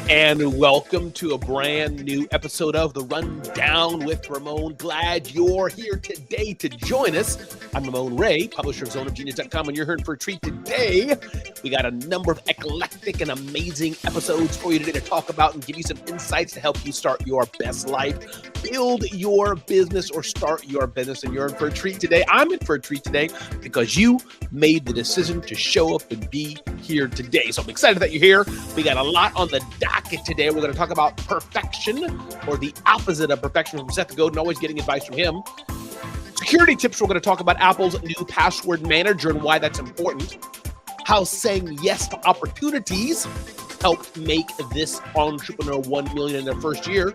And welcome to a brand new episode of The Rundown with Ramon. Glad you're here today to join us. I'm Ramon Ray, publisher of zoneofgenius.com, and you're here for a treat today. We got a number of eclectic and amazing episodes for you today to talk about and give you some insights to help you start your best life, build your business, or start your business. And you're in for a treat today. I'm in for a treat today because you made the decision to show up and be here today. So I'm excited that you're here. We got a lot on the docket today. We're going to talk about perfection, or the opposite of perfection, from Seth Godin, always getting advice from him. Security tips. We're going to talk about Apple's new password manager and why that's important. How saying yes to opportunities helped make this entrepreneur $1 million in their first year.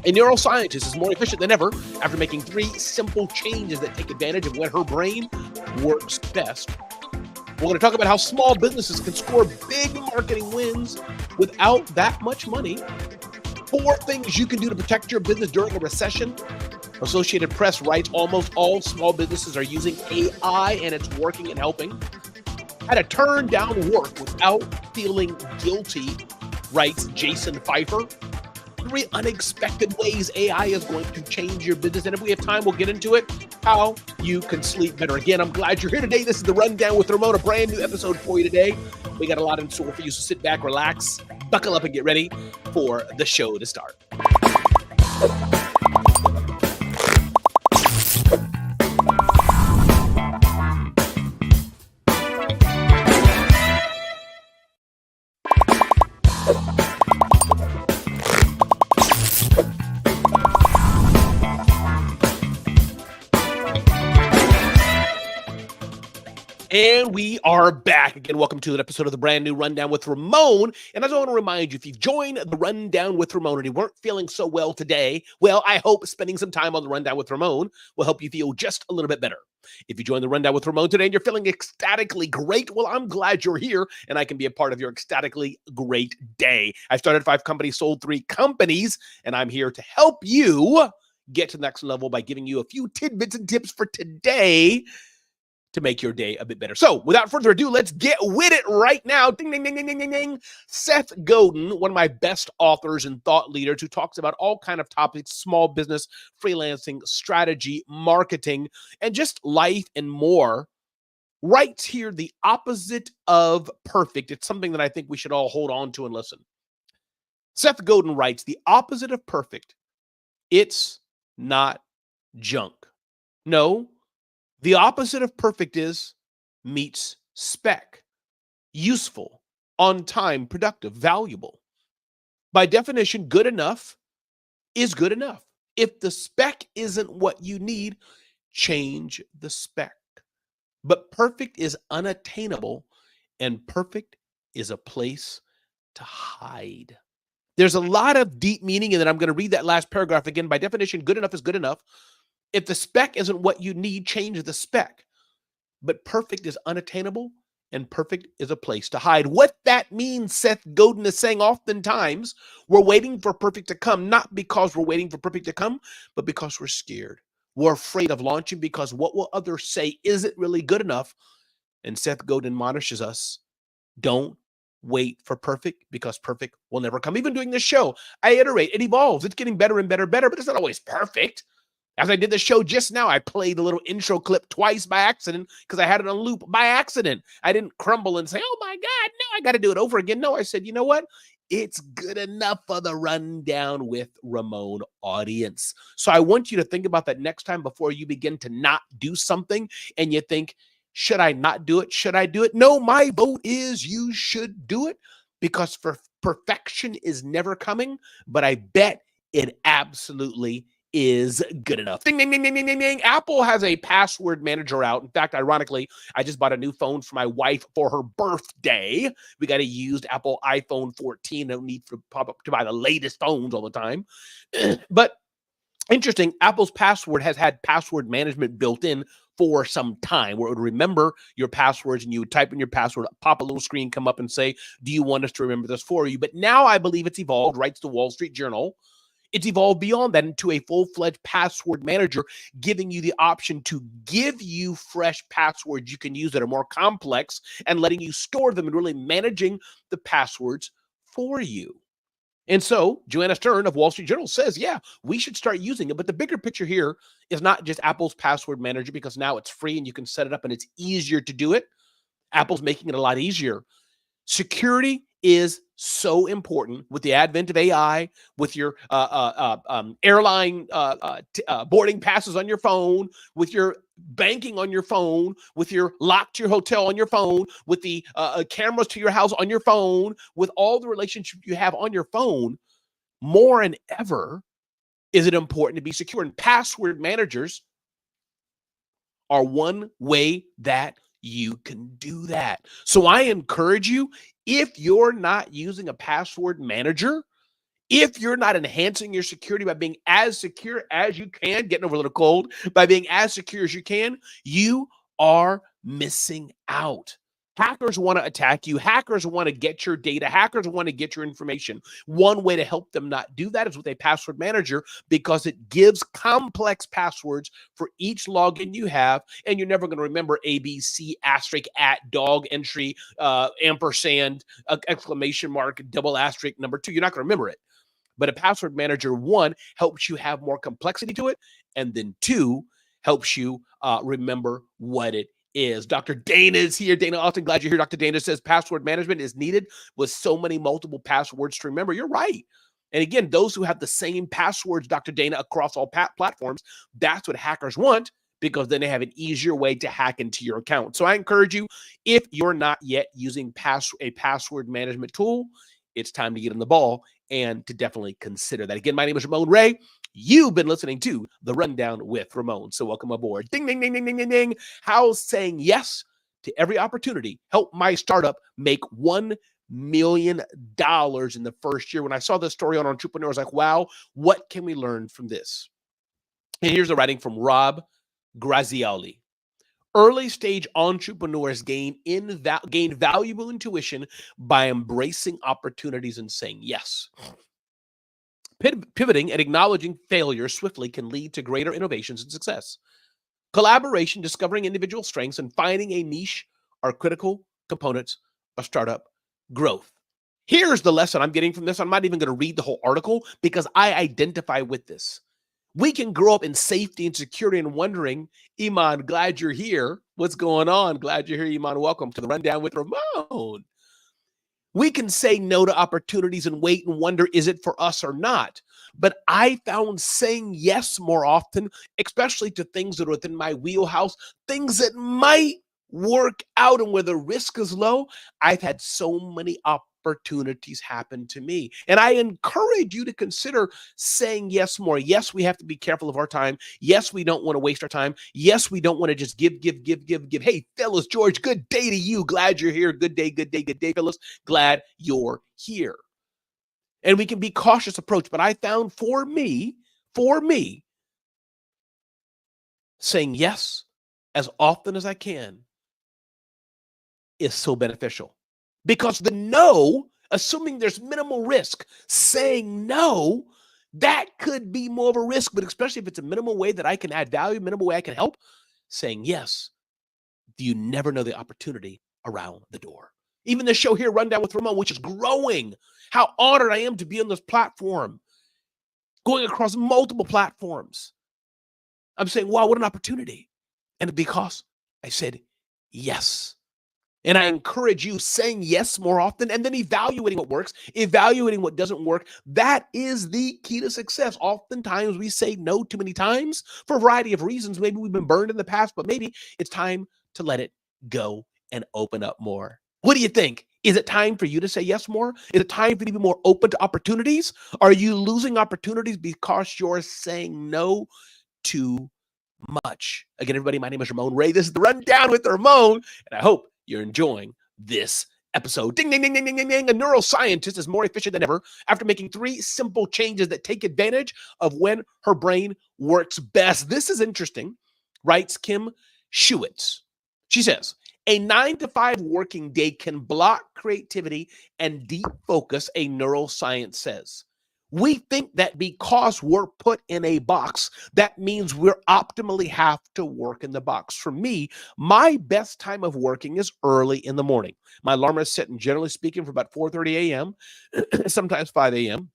A neuroscientist is more efficient than ever after making 3 simple changes that take advantage of when her brain works best. We're going to talk about how small businesses can score big marketing wins without that much money. 4 things you can do to protect your business during a recession. Associated Press writes almost all small businesses are using AI and it's working and helping. How to turn down work without feeling guilty, writes Jason Pfeiffer. 3 unexpected ways AI is going to change your business. And if we have time, we'll get into it. How you can sleep better. Again, I'm glad you're here today. This is The Rundown with Ramon, a brand new episode for you today. We got a lot in store for you, so sit back, relax, buckle up, and get ready for the show to start. And we are back again. Welcome to an episode of the brand new Rundown with Ramon. And I just want to remind you, if you've joined the Rundown with Ramon and you weren't feeling so well today, well, I hope spending some time on the Rundown with Ramon will help you feel just a little bit better. If you joined the Rundown with Ramon today and you're feeling ecstatically great, well, I'm glad you're here and I can be a part of your ecstatically great day. I started 5 companies, sold 3 companies, and I'm here to help you get to the next level by giving you a few tidbits and tips for today to make your day a bit better. So without further ado, let's get with it right now. Ding, ding, ding, ding, ding, ding, ding. Seth Godin, one of my best authors and thought leaders who talks about all kinds of topics, small business, freelancing, strategy, marketing, and just life and more, writes here the opposite of perfect. It's something that I think we should all hold on to and listen. Seth Godin writes, the opposite of perfect, it's not junk. No, the opposite of perfect is meets spec. Useful, on time, productive, valuable. By definition, good enough is good enough. If the spec isn't what you need, change the spec. But perfect is unattainable, and perfect is a place to hide. There's a lot of deep meaning in it. I'm going to read that last paragraph again. By definition, good enough is good enough. If the spec isn't what you need, change the spec. But perfect is unattainable, and perfect is a place to hide. What that means, Seth Godin is saying, oftentimes we're waiting for perfect to come, not because we're waiting for perfect to come, but because we're scared. We're afraid of launching because what will others say isn't really good enough. And Seth Godin admonishes us, don't wait for perfect, because perfect will never come. Even doing this show, I iterate, it evolves. It's getting better and better and better, but it's not always perfect. As I did the show just now, I played a little intro clip twice by accident because I had it on loop by accident. I didn't crumble and say, oh my God, no, I got to do it over again. No, I said, you know what? It's good enough for the Rundown with Ramon audience. So I want you to think about that next time before you begin to not do something and you think, should I not do it? Should I do it? No, my vote is you should do it, because for perfection is never coming, but I bet it absolutely is good enough. Ding, ding, ding, ding, ding, ding, ding. Apple has a password manager out. In fact, ironically, I just bought a new phone for my wife for her birthday. We got a used Apple iPhone 14. No need to pop up to buy the latest phones all the time. But interesting, Apple's password has had password management built in for some time, where it would remember your passwords and you would type in your password, pop a little screen, come up and say, do you want us to remember this for you? But now I believe it's evolved, writes the Wall Street Journal. It's evolved beyond that into a full-fledged password manager, giving you the option to give you fresh passwords you can use that are more complex and letting you store them and really managing the passwords for you. And so Joanna Stern of Wall Street Journal says, yeah, we should start using it. But the bigger picture here is not just Apple's password manager, because now it's free and you can set it up and it's easier to do it. Apple's making it a lot easier. Security is so important with the advent of AI, with your airline boarding passes on your phone, with your banking on your phone, with your lock to your hotel on your phone, with the cameras to your house on your phone, with all the relationships you have on your phone. More than ever is it important to be secure. And password managers are one way that you can do that. So I encourage you, if you're not using a password manager, if you're not enhancing your security by being as secure as you can, getting over a little cold, by being as secure as you can, you are missing out. Hackers want to attack you. Hackers want to get your data. Hackers want to get your information. One way to help them not do that is with a password manager, because it gives complex passwords for each login you have, and you're never going to remember ABC asterisk at dog entry ampersand exclamation mark double asterisk number 2. You're not going to remember it. But a password manager, 1, helps you have more complexity to it, and then 2, helps you remember what it is. Dr. Dana is here. Dana Austin, glad you're here. Dr. Dana says password management is needed with so many multiple passwords to remember. You're right. And again, those who have the same passwords, Dr. Dana, across all platforms, that's what hackers want, because then they have an easier way to hack into your account. So I encourage you, if you're not yet using a password management tool, it's time to get on the ball and to definitely consider that. Again, my name is Ramon Ray. You've been listening to The Rundown with Ramon. So welcome aboard. Ding, ding, ding, ding, ding, ding, ding. How's saying yes to every opportunity help my startup make $1 million in the first year? When I saw this story on Entrepreneur, I was like, wow, what can we learn from this? And here's the writing from Rob Grazioli. Early stage entrepreneurs gain valuable intuition by embracing opportunities and saying yes. Pivoting and acknowledging failure swiftly can lead to greater innovations and success. Collaboration, discovering individual strengths, and finding a niche are critical components of startup growth. Here's the lesson I'm getting from this. I'm not even going to read the whole article because I identify with this. We can grow up in safety and security and wondering, Iman, glad you're here. What's going on? Glad you're here, Iman. Welcome to the Rundown with Ramon. We can say no to opportunities and wait and wonder, is it for us or not? But I found saying yes more often, especially to things that are within my wheelhouse, things that might work out and where the risk is low. I've had so many opportunities happen to me. And I encourage you to consider saying yes more. Yes, we have to be careful of our time. Yes, we don't want to waste our time. Yes, we don't want to just give. Hey, Phyllis, George, good day to you. Glad you're here. Good day, Phyllis. Glad you're here. And we can be cautious approach. But I found for me, saying yes as often as I can is so beneficial. Because the no, assuming there's minimal risk, saying no, that could be more of a risk, but especially if it's a minimal way that I can add value, minimal way I can help, saying yes, you never know the opportunity around the door. Even the show here, Rundown with Ramon, which is growing, how honored I am to be on this platform, going across multiple platforms. I'm saying, wow, what an opportunity. And because I said yes. And I encourage you saying yes more often and then evaluating what works, evaluating what doesn't work. That is the key to success. Oftentimes we say no too many times for a variety of reasons. Maybe we've been burned in the past, but maybe it's time to let it go and open up more. What do you think? Is it time for you to say yes more? Is it time for you to be more open to opportunities? Are you losing opportunities because you're saying no too much? Again, everybody, my name is Ramon Ray. This is the Rundown with Ramon, and I hope you're enjoying this episode. Ding, ding, ding, ding, ding, ding, ding. A neuroscientist is more efficient than ever after making 3 simple changes that take advantage of when her brain works best. This is interesting, writes Kim Schuetz. She says, a 9-to-5 working day can block creativity and deep focus, a neuroscience says. We think that because we're put in a box, that means we're optimally have to work in the box. For me, my best time of working is early in the morning. My alarm is set, generally speaking, for about 4:30 a.m., sometimes 5 a.m.,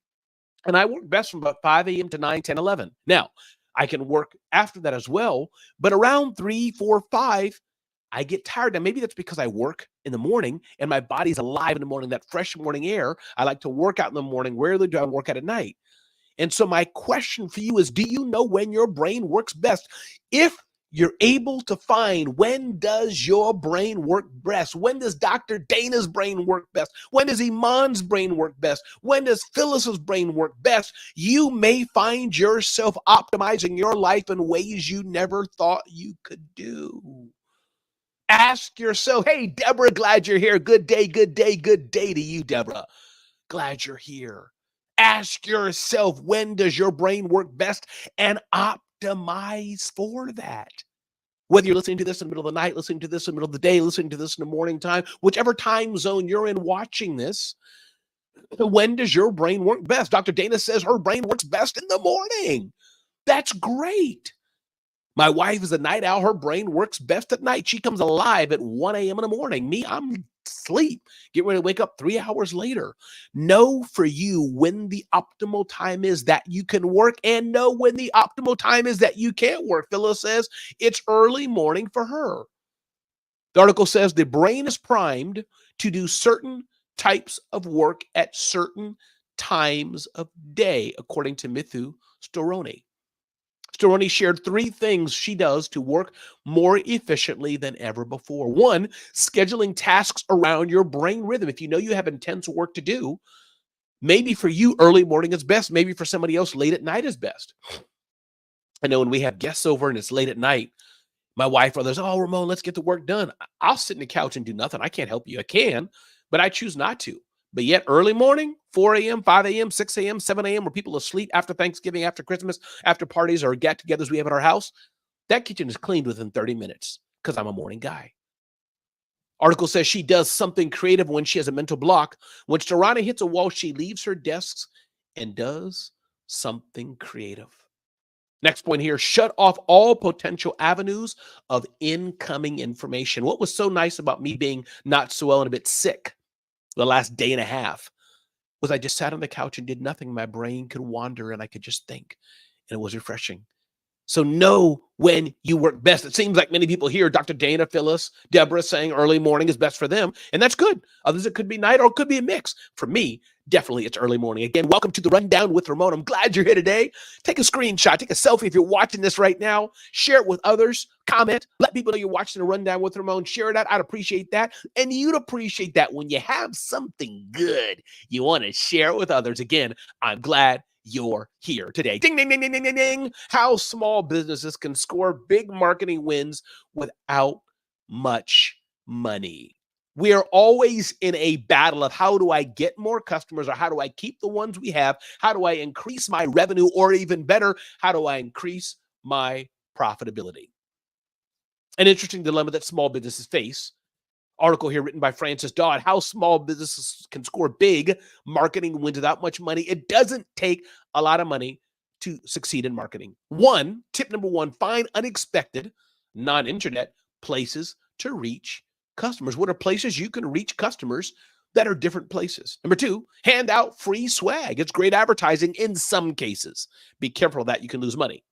and I work best from about 5 a.m. to 9, 10, 11. Now, I can work after that as well, but around 3, 4, 5, I get tired. Now, maybe that's because I work in the morning and my body's alive in the morning, that fresh morning air. I like to work out in the morning. Rarely do I work out at night. And so my question for you is, do you know when your brain works best? If you're able to find when does your brain work best? When does Dr. Dana's brain work best? When does Iman's brain work best? When does Phyllis's brain work best? You may find yourself optimizing your life in ways you never thought you could do. Ask yourself, hey, Deborah, glad you're here. Good day, good day, good day to you, Deborah. Glad you're here. Ask yourself, when does your brain work best, and optimize for that. Whether you're listening to this in the middle of the night, listening to this in the middle of the day, listening to this in the morning time, whichever time zone you're in watching this, when does your brain work best? Dr. Dana says her brain works best in the morning. That's great. My wife is a night owl. Her brain works best at night. She comes alive at 1 a.m. in the morning. Me, I'm asleep. Get ready to wake up 3 hours later. Know for you when the optimal time is that you can work, and know when the optimal time is that you can't work. Phyllis says it's early morning for her. The article says the brain is primed to do certain types of work at certain times of day, according to Mithu Storoni. Storoni shared 3 things she does to work more efficiently than ever before. 1, scheduling tasks around your brain rhythm. If you know you have intense work to do, maybe for you, early morning is best. Maybe for somebody else, late at night is best. I know when we have guests over and it's late at night, my wife or others, oh, Ramon, let's get the work done. I'll sit in the couch and do nothing. I can't help you. I can, but I choose not to. But yet early morning, 4 a.m., 5 a.m., 6 a.m., 7 a.m., where people are asleep after Thanksgiving, after Christmas, after parties or get-togethers we have at our house, that kitchen is cleaned within 30 minutes because I'm a morning guy. Article says she does something creative when she has a mental block. When Storani hits a wall, she leaves her desk and does something creative. Next point here, shut off all potential avenues of incoming information. What was so nice about me being not so well and a bit sick the last day and a half was I just sat on the couch and did nothing. My brain could wander and I could just think, and it was refreshing. So know when you work best. It seems like many people here, Dr. Dana, Phyllis, Deborah saying early morning is best for them, and that's good. Others, it could be night or it could be a mix. For me, definitely it's early morning. Again, welcome to the Rundown with Ramon. I'm glad you're here today. Take a screenshot, take a selfie if you're watching this right now. Share it with others. Comment. Let people know you're watching the Rundown with Ramon. Share it out. I'd appreciate that. And you'd appreciate that when you have something good you want to share it with others. Again, I'm glad you're here today. Ding, ding, ding, ding, ding, ding, ding. How small businesses can score big marketing wins without much money. We are always in a battle of how do I get more customers, or how do I keep the ones we have? How do I increase my revenue, or even better, how do I increase my profitability? An interesting dilemma that small businesses face. Article here written by Francis Dodd, how small businesses can score big marketing wins without much money. It doesn't take a lot of money to succeed in marketing. Tip number one, find unexpected, non-internet places to reach customers. What are places you can reach customers that are different places? Number 2, hand out free swag. It's great advertising in some cases. Be careful of that. You can lose money.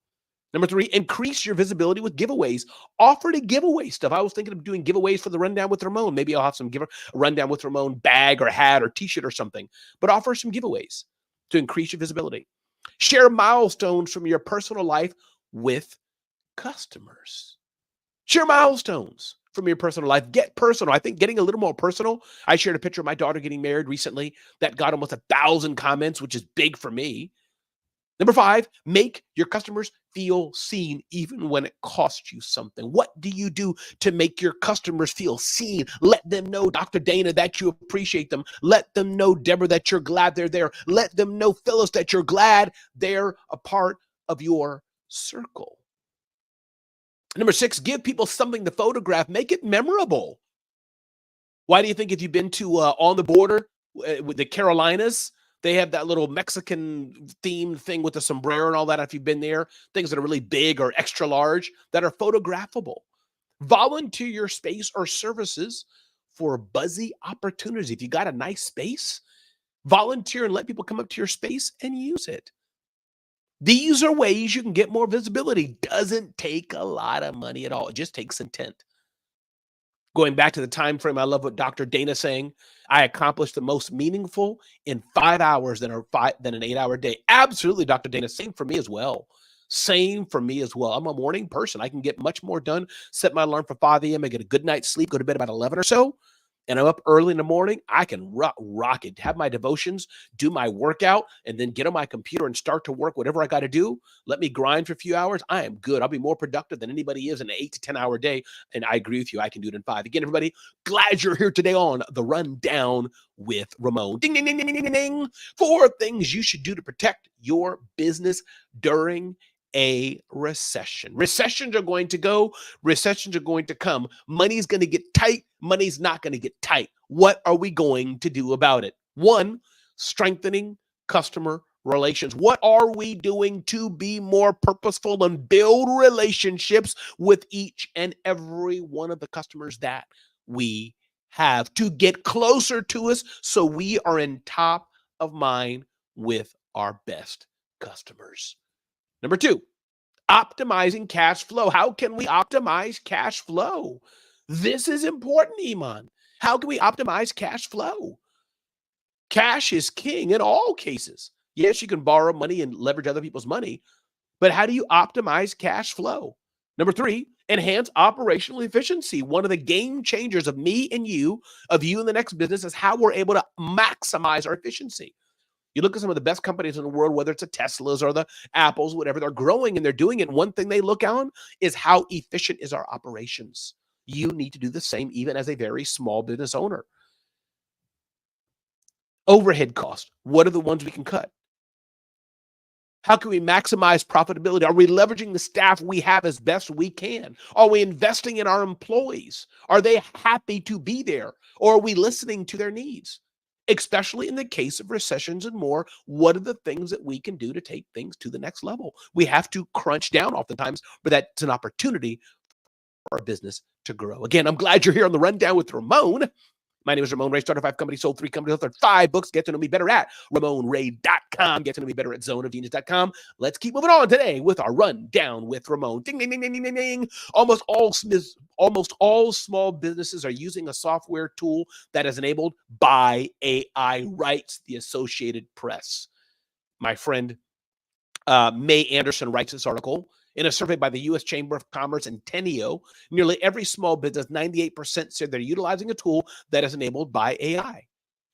Number 3, increase your visibility with giveaways. Offer to giveaway stuff. I was thinking of doing giveaways for the Rundown with Ramon. Maybe I'll have some Rundown with Ramon bag or hat or t-shirt or something. But offer some giveaways to increase your visibility. Share milestones from your personal life with customers. Share milestones from your personal life. Get personal. I think getting a little more personal. I shared a picture of my daughter getting married recently that got almost 1,000 comments, which is big for me. Number 5, make your customers feel seen even when it costs you something. What do you do to make your customers feel seen? Let them know, Dr. Dana, that you appreciate them. Let them know, Deborah, that you're glad they're there. Let them know, Phyllis, that you're glad they're a part of your circle. Number 6, give people something to photograph. Make it memorable. Why do you think if you've been to On the Border with the Carolinas, They have that little Mexican themed thing with the sombrero and all that. If you've been there, things that are really big or extra large that are photographable. Volunteer your space or services for buzzy opportunities. If you got a nice space, volunteer and let people come up to your space and use it. These are ways you can get more visibility. Doesn't take a lot of money at all. It just takes intent. Going back to the time frame, I love what Dr. Dana saying. I accomplished the most meaningful in 5 hours than an 8-hour day. Absolutely, Dr. Dana. Same for me as well. Same for me as well. I'm a morning person. I can get much more done. Set my alarm for 5 a.m. I get a good night's sleep. Go to bed about 11 or so. And I'm up early in the morning. I can rock it, have my devotions, do my workout, and then get on my computer and start to work whatever I got to do. Let me grind for a few hours. I am good. I'll be more productive than anybody is in an 8 to 10 hour day. And I agree with you. I can do it in 5. Again, everybody, glad you're here today on The Rundown with Ramon. Ding, ding, ding, ding, ding, ding. 4 things you should do to protect your business during a recession. Recessions are going to go. Recessions are going to come. Money's going to get tight. Money's not going to get tight. What are we going to do about it? 1, strengthening customer relations. What are we doing to be more purposeful and build relationships with each and every one of the customers that we have to get closer to us so we are in top of mind with our best customers? Number 2, optimizing cash flow. How can we optimize cash flow? This is important, Iman. How can we optimize cash flow? Cash is king in all cases. Yes, you can borrow money and leverage other people's money, but how do you optimize cash flow? Number 3, enhance operational efficiency. One of the game changers of me and you, of you in the next business, is how we're able to maximize our efficiency. You look at some of the best companies in the world, whether it's the Teslas or the Apples, whatever, they're growing and they're doing it. One thing they look on is how efficient is our operations. You need to do the same even as a very small business owner. Overhead costs. What are the ones we can cut? How can we maximize profitability? Are we leveraging the staff we have as best we can? Are we investing in our employees? Are they happy to be there? Or are we listening to their needs? Especially in the case of recessions and more, what are the things that we can do to take things to the next level? We have to crunch down oftentimes, but that's an opportunity for our business to grow. Again, I'm glad you're here on The Rundown with Ramon. My name is Ramon Ray, started 5 companies, sold 3 companies, authored 5 books. Get to know me better at RamonRay.com. Get to know me better at zoneofgenius.com. Let's keep moving on today with our Rundown with Ramon. Ding, ding, ding, ding, ding, ding. Almost all small businesses are using a software tool that is enabled by AI, writes the Associated Press. My friend May Anderson writes this article. In a survey by the U.S. Chamber of Commerce and Teneo, nearly every small business, 98%, said they're utilizing a tool that is enabled by AI.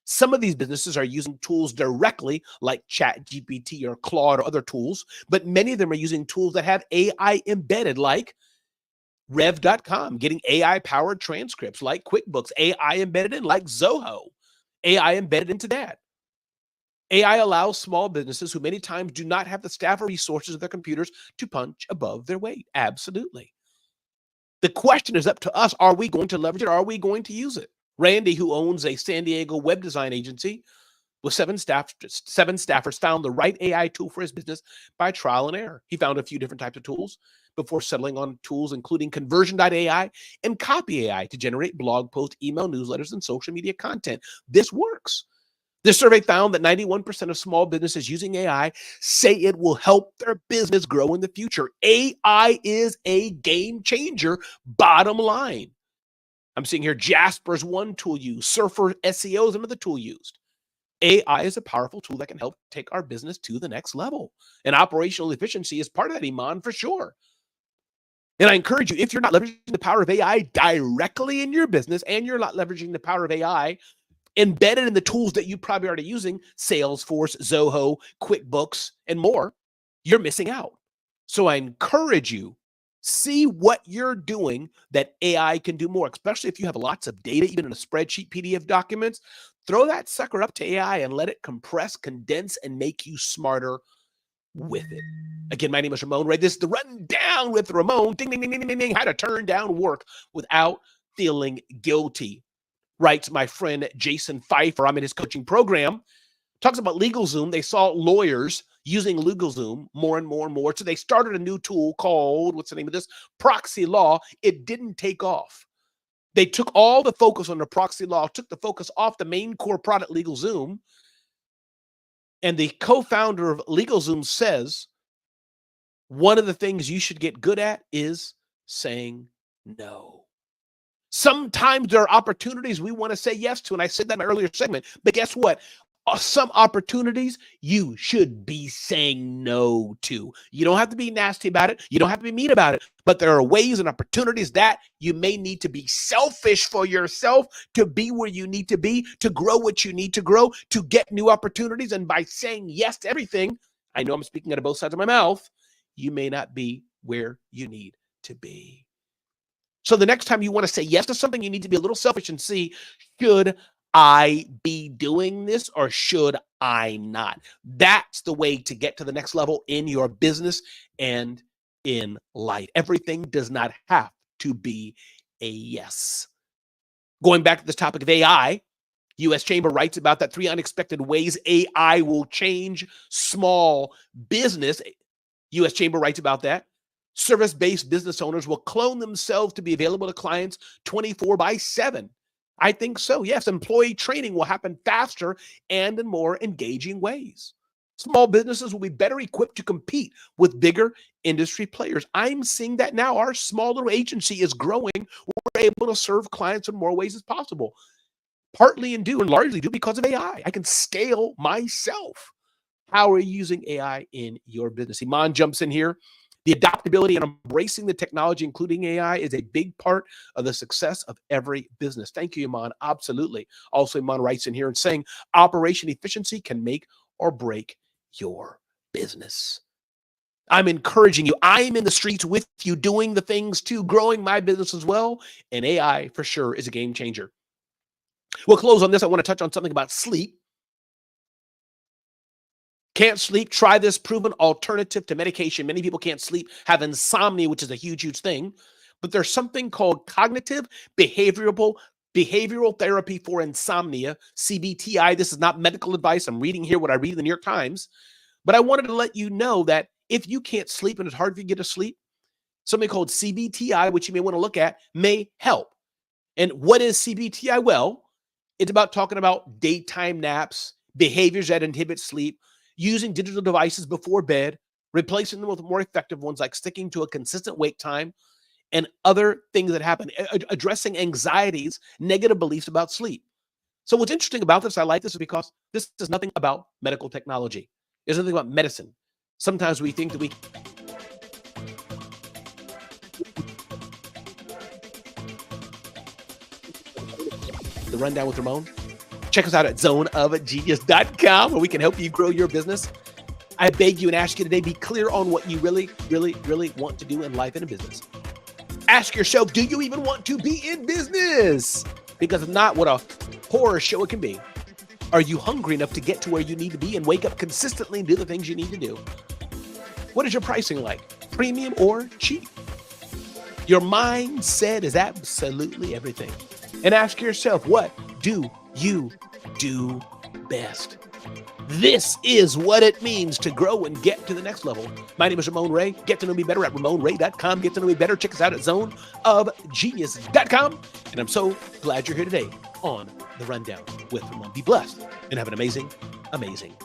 Some of these businesses are using tools directly like ChatGPT or Claude or other tools, but many of them are using tools that have AI embedded, like Rev.com, getting AI-powered transcripts, like QuickBooks, AI embedded in, like Zoho, AI embedded into that. AI allows small businesses who many times do not have the staff or resources of their computers to punch above their weight. Absolutely. The question is up to us. Are we going to leverage it? Are we going to use it? Randy, who owns a San Diego web design agency with 7 staffers, found the right AI tool for his business by trial and error. He found a few different types of tools before settling on tools including Conversion.ai and Copy AI to generate blog posts, email newsletters, and social media content. This works. This survey found that 91% of small businesses using AI say it will help their business grow in the future. AI is a game changer, bottom line. I'm seeing here Jasper's one tool used, Surfer SEO is another tool used. AI is a powerful tool that can help take our business to the next level. And operational efficiency is part of that, Iman, for sure. And I encourage you, if you're not leveraging the power of AI directly in your business and you're not leveraging the power of AI embedded in the tools that you probably already using, Salesforce, Zoho, QuickBooks, and more, you're missing out. So I encourage you, see what you're doing that AI can do more, especially if you have lots of data, even in a spreadsheet, PDF documents. Throw that sucker up to AI and let it compress, condense, and make you smarter with it. Again, my name is Ramon Ray. This is The Rundown with Ramon. Ding, ding, ding, ding, ding, ding. How to turn down work without feeling guilty. Writes my friend Jason Pfeiffer. I'm in his coaching program. Talks about LegalZoom. They saw lawyers using LegalZoom more and more and more. So they started a new tool called, what's the name of this? Proxy Law. It didn't take off. They took all the focus on the proxy law, took the focus off the main core product, LegalZoom. And the co-founder of LegalZoom says, one of the things you should get good at is saying no. Sometimes there are opportunities we want to say yes to, and I said that in my earlier segment, but guess what? Some opportunities you should be saying no to. You don't have to be nasty about it. You don't have to be mean about it, but there are ways and opportunities that you may need to be selfish for yourself to be where you need to be, to grow what you need to grow, to get new opportunities. And by saying yes to everything, I know I'm speaking out of both sides of my mouth, you may not be where you need to be. So the next time you want to say yes to something, you need to be a little selfish and see, should I be doing this or should I not? That's the way to get to the next level in your business and in life. Everything does not have to be a yes. Going back to this topic of AI, U.S. Chamber writes about that 3 unexpected ways AI will change small business. U.S. Chamber writes about that. Service-based business owners will clone themselves to be available to clients 24/7. I think so. Yes, employee training will happen faster and in more engaging ways. Small businesses will be better equipped to compete with bigger industry players. I'm seeing that now. Our small little agency is growing. We're able to serve clients in more ways as possible. Partly and largely due because of AI. I can scale myself. How are you using AI in your business? Iman jumps in here. The adaptability and embracing the technology, including AI, is a big part of the success of every business. Thank you, Iman. Absolutely. Also, Iman writes in here and saying, operation efficiency can make or break your business. I'm encouraging you. I'm in the streets with you, doing the things too, growing my business as well. And AI, for sure, is a game changer. We'll close on this. I want to touch on something about sleep. Can't sleep? Try this proven alternative to medication. Many people can't sleep, have insomnia, which is a huge, huge thing. But there's something called cognitive behavioral therapy for insomnia, CBTI. This is not medical advice. I'm reading here what I read in the New York Times. But I wanted to let you know that if you can't sleep and it's hard for you to get to sleep, something called CBTI, which you may want to look at, may help. And what is CBTI? Well, it's about talking about daytime naps, behaviors that inhibit sleep, using digital devices before bed, replacing them with more effective ones like sticking to a consistent wake time, and other things that happen, addressing anxieties, negative beliefs about sleep. So what's interesting about this, I like this, is because this is nothing about medical technology. It's nothing about medicine. Sometimes we think that we... The Rundown with Ramon. Check us out at zoneofgenius.com where we can help you grow your business. I beg you and ask you today, be clear on what you really, really, really want to do in life and in business. Ask yourself, do you even want to be in business? Because if not, what a horror show it can be. Are you hungry enough to get to where you need to be and wake up consistently and do the things you need to do? What is your pricing like? Premium or cheap? Your mindset is absolutely everything. And ask yourself, what do you do best? This is what it means to grow and get to the next level. My name is Ramon Ray. Get to know me better at RamonRay.com. Get to know me better. Check us out at zoneofgenius.com. And I'm so glad you're here today on The Rundown with Ramon. Be blessed and have an amazing, amazing